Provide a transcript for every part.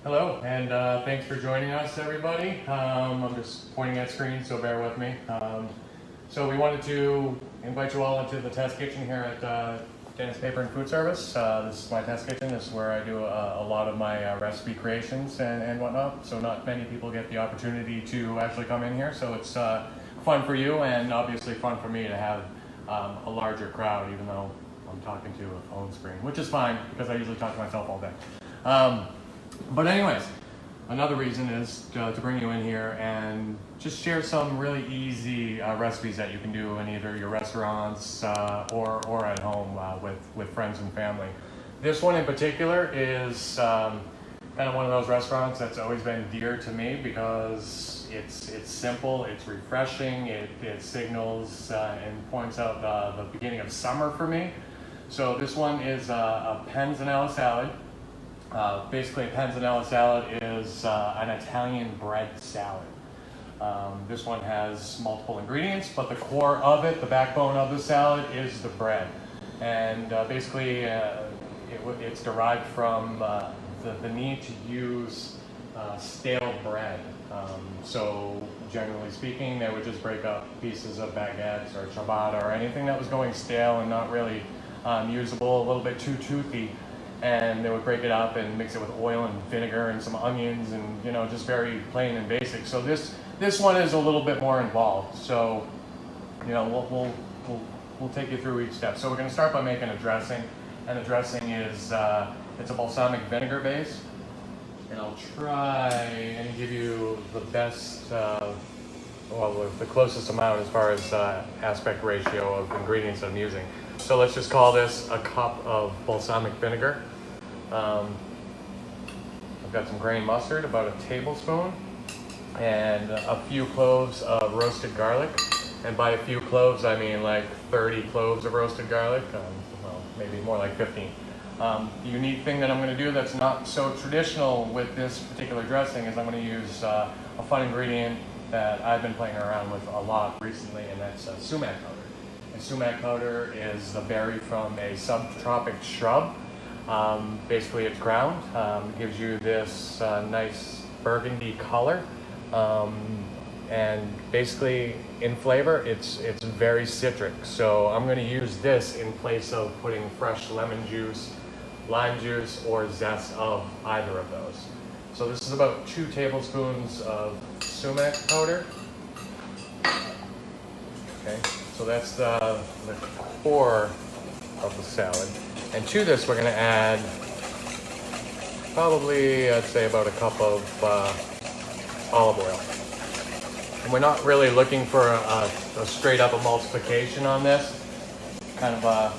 Hello, and thanks for joining us, everybody. I'm just pointing at screen, so bear with me. So we wanted to invite you all into the test kitchen here at Dennis Paper and Food Service. This is my test kitchen. This is where I do a lot of my recipe creations and whatnot. So not many people get the opportunity to actually come in here. So it's fun for you and obviously fun for me to have a larger crowd, even though I'm talking to a phone screen, which is fine because I usually talk to myself all day. But anyways, another reason is to bring you in here and just share some really easy recipes that you can do in either your restaurants or at home with friends and family. This one in particular is kind of one of those restaurants that's always been dear to me because it's simple, it's refreshing, it signals and points out the beginning of summer for me. So this one is a Panzanella salad. Basically, a Panzanella salad is an Italian bread salad. This one has multiple ingredients, but the core of it, the backbone of the salad, is the bread. And basically, it's derived from the need to use stale bread. So generally speaking, they would just break up pieces of baguettes or ciabatta or anything that was going stale and not really usable, a little bit too toothy. And they would break it up and mix it with oil and vinegar and some onions and, you know, just very plain and basic. So this one is a little bit more involved. So, you know, we'll take you through each step. So we're going to start by making a dressing, and the dressing is it's a balsamic vinegar base. And I'll try and give you the best, well, the closest amount as far as aspect ratio of ingredients I'm using. So let's just call this a cup of balsamic vinegar. I've got some grain mustard, about a tablespoon, and a few cloves of roasted garlic. And by a few cloves, I mean like 30 cloves of roasted garlic, well, maybe more like 15. The unique thing that I'm going to do that's not so traditional with this particular dressing is I'm going to use a fun ingredient that I've been playing around with a lot recently, and that's sumac powder. And sumac powder is a berry from a subtropic shrub. Basically, it's ground. It gives you this nice burgundy color, and basically in flavor, it's very citric. So I'm going to use this in place of putting fresh lemon juice, lime juice, or zest of either of those. So this is about 2 tablespoons of sumac powder. Okay. So that's the core of the salad. And to this, we're going to add probably, I'd say, about a cup of olive oil. And we're not really looking for a straight up emulsification on this. Kind of a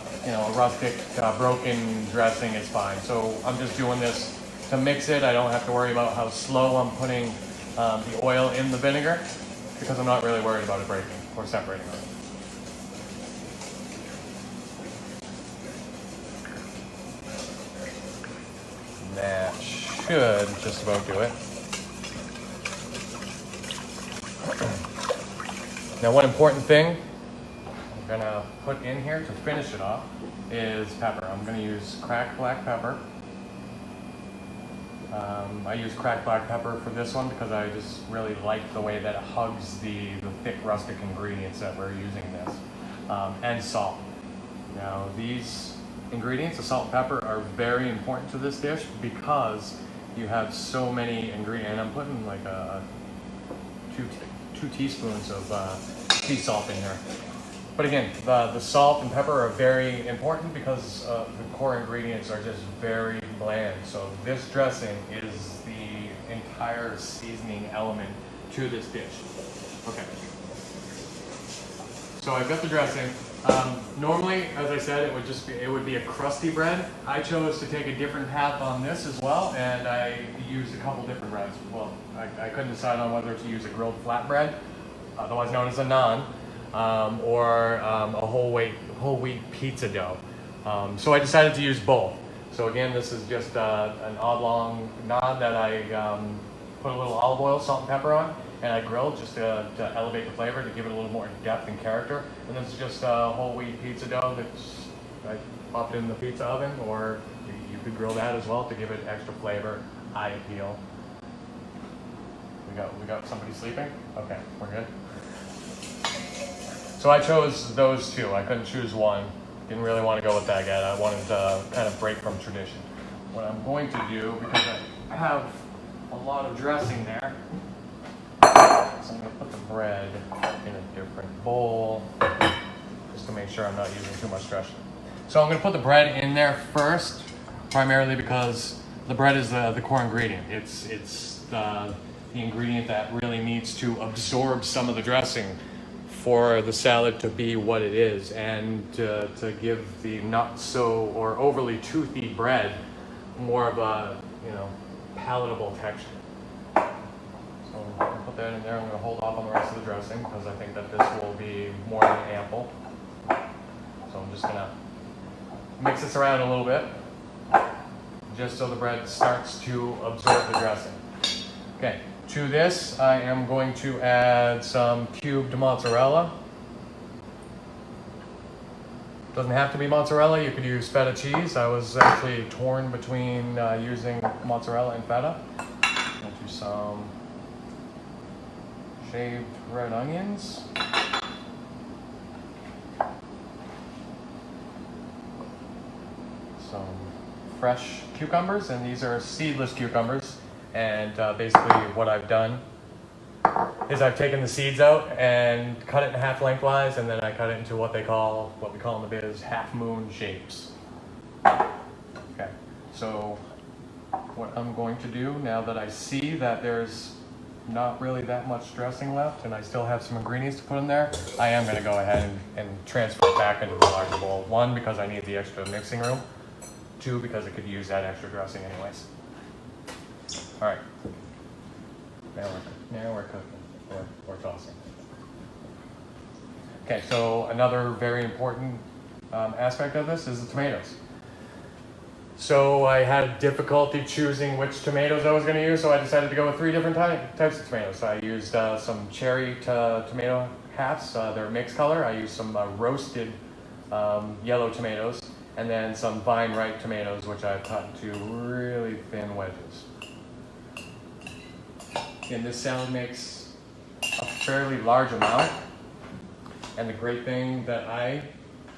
rustic, broken dressing is fine. So I'm just doing this to mix it. I don't have to worry about how slow I'm putting the oil in the vinegar because I'm not really worried about it breaking or separating it. That should just about do it. Now, one important thing I'm gonna put in here to finish it off is pepper. I'm gonna use cracked black pepper. I use cracked black pepper for this one because I just really like the way that it hugs the thick rustic ingredients that we're using this. And salt. Now, these ingredients, the salt and pepper, are very important to this dish because you have so many ingredients. And I'm putting like two teaspoons of sea salt in here. But again, the salt and pepper are very important because the core ingredients are just very bland. So this dressing is the entire seasoning element to this dish. Okay. So I've got the dressing. Normally, as I said, it would be a crusty bread. I chose to take a different path on this as well, and I used a couple different breads. Well, I couldn't decide on whether to use a grilled flatbread, otherwise known as a naan, or a whole wheat pizza dough. So I decided to use both. So again, this is just an oblong naan that I put a little olive oil, salt, and pepper on. And I grilled just to elevate the flavor, to give it a little more depth and character. And this is just a whole wheat pizza dough that I popped in the pizza oven, or you could grill that as well to give it extra flavor eye appeal. We got somebody sleeping? Okay, we're good. So I chose those two. I couldn't choose one. Didn't really want to go with baguette. I wanted to kind of break from tradition. What I'm going to do, because I have a lot of dressing there, so I'm going to put the bread in a different bowl, just to make sure I'm not using too much dressing. So I'm going to put the bread in there first, primarily because the bread is the core ingredient. It's the ingredient that really needs to absorb some of the dressing for the salad to be what it is, and to give the not so or overly toothy bread more of a, palatable texture. So I'm going to put that in there. I'm going to hold off on the rest of the dressing because I think that this will be more than ample. So I'm just going to mix this around a little bit, just so the bread starts to absorb the dressing. Okay, to this I am going to add some cubed mozzarella. Doesn't have to be mozzarella, you could use feta cheese. I was actually torn between using mozzarella and feta. I'll do some shaved red onions. Some fresh cucumbers, and these are seedless cucumbers. And basically what I've done is I've taken the seeds out and cut it in half lengthwise, and then I cut it into what we call in the biz half moon shapes. Okay, so what I'm going to do now that I see that there's not really that much dressing left and I still have some ingredients to put in there, I am going to go ahead and transfer it back into the larger bowl. One, because I need the extra mixing room. Two, because I could use that extra dressing anyways. All right, now we're cooking, or tossing. Okay, so another very important aspect of this is the tomatoes. So I had difficulty choosing which tomatoes I was going to use, so I decided to go with 3 different types of tomatoes. So I used some cherry tomato halves, they're mixed color. I used some roasted yellow tomatoes, and then some vine ripe tomatoes, which I've cut into really thin wedges. And this salad makes a fairly large amount. And the great thing that I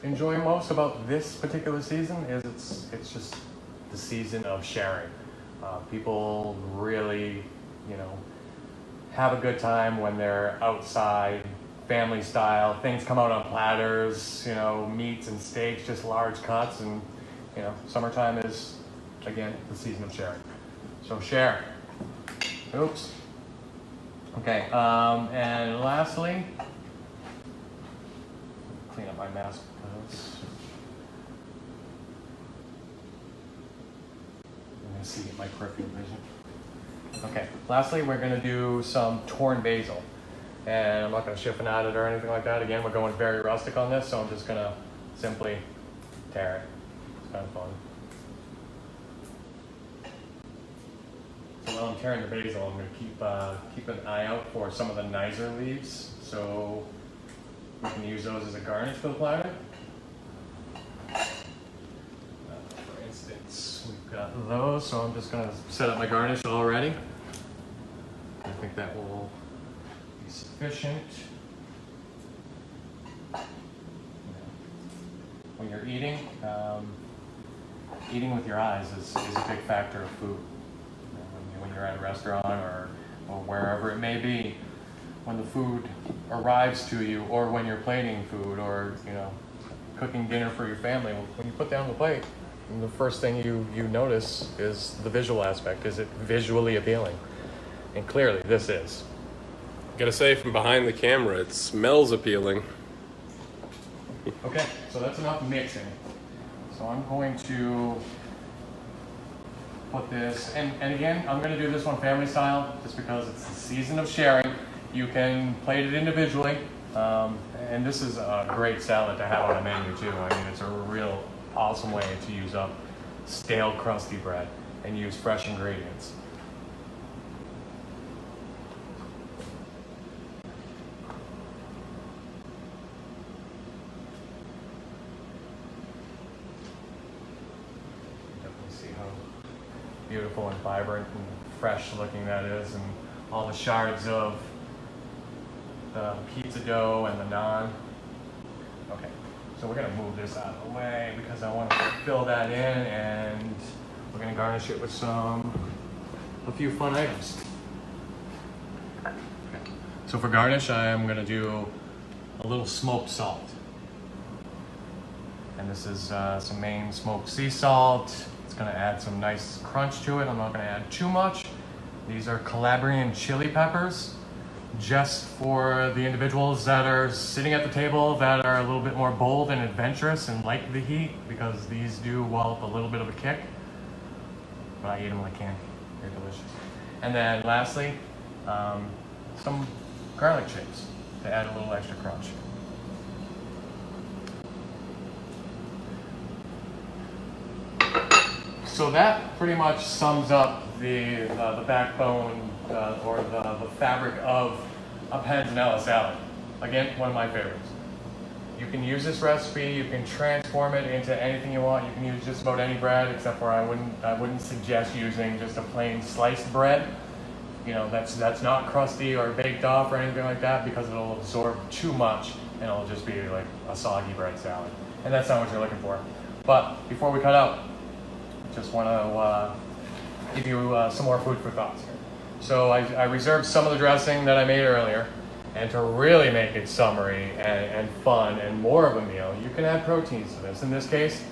enjoy most about this particular season is it's just the season of sharing. People really, have a good time when they're outside, family style. Things come out on platters, meats and steaks, just large cuts. And, summertime is, again, the season of sharing. So share. Oops. Okay, and lastly, clean up my mask. I'm going to see my peripheral vision. Okay, lastly, we're going to do some torn basil. And I'm not going to chiffonade it or anything like that. Again, we're going very rustic on this, so I'm just going to simply tear it. It's kind of fun. So while I'm tearing the basil, I'm going to keep an eye out for some of the nicer leaves, so we can use those as a garnish for the platter. For instance, we've got those, so I'm just going to set up my garnish already. I think that will be sufficient. When you're eating, eating with your eyes is a big factor of food. When you're at a restaurant or wherever it may be, when the food arrives to you, or when you're plating food, or cooking dinner for your family, when you put down the plate, the first thing you notice is the visual aspect. Is it visually appealing? And clearly this is. Gotta say, from behind the camera, it smells appealing. Okay, so that's enough mixing. So I'm going to put this, and again, I'm going to do this one family style, just because it's the season of sharing. You can plate it individually, and this is a great salad to have on a menu too. I mean, it's a real awesome way to use up stale, crusty bread and use fresh ingredients. Beautiful and vibrant and fresh looking that is, and all the shards of the pizza dough and the naan. Okay, so we're gonna move this out of the way because I want to fill that in, and we're gonna garnish it with a few fun items. Okay. So for garnish, I am gonna do a little smoked salt. And this is some Maine smoked sea salt. It's gonna add some nice crunch to it. I'm not gonna add too much. These are Calabrian chili peppers, just for the individuals that are sitting at the table that are a little bit more bold and adventurous and like the heat, because these do wallop a little bit of a kick. But I eat them like candy. They're delicious. And then lastly, some garlic chips to add a little extra crunch. So that pretty much sums up the backbone or the fabric of a Panzanella salad. Again, one of my favorites. You can use this recipe, you can transform it into anything you want. You can use just about any bread, except for I wouldn't suggest using just a plain sliced bread. You know, that's not crusty or baked off or anything like that, because it'll absorb too much and it'll just be like a soggy bread salad. And that's not what you're looking for. But before we cut out, just want to give you some more food for thoughts here. So I reserved some of the dressing that I made earlier, and to really make it summery and fun and more of a meal, you can add proteins to this. In this case,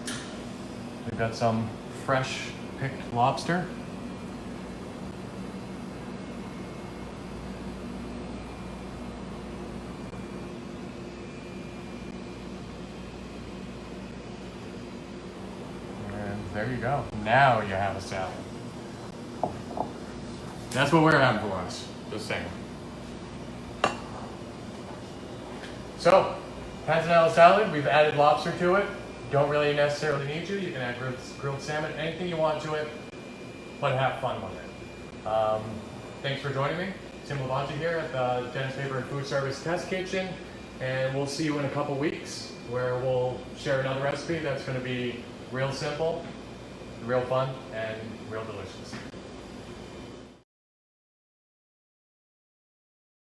we've got some fresh picked lobster. There you go. Now you have a salad. That's what we're having for lunch. Just saying. So, Panzanella salad, we've added lobster to it. Don't really necessarily need to. You can add grilled salmon, anything you want to it, but have fun with it. Thanks for joining me. Tim Levante here at the Dennis Paper and Food Service Test Kitchen, and we'll see you in a couple weeks where we'll share another recipe that's going to be real simple, real fun, and real delicious.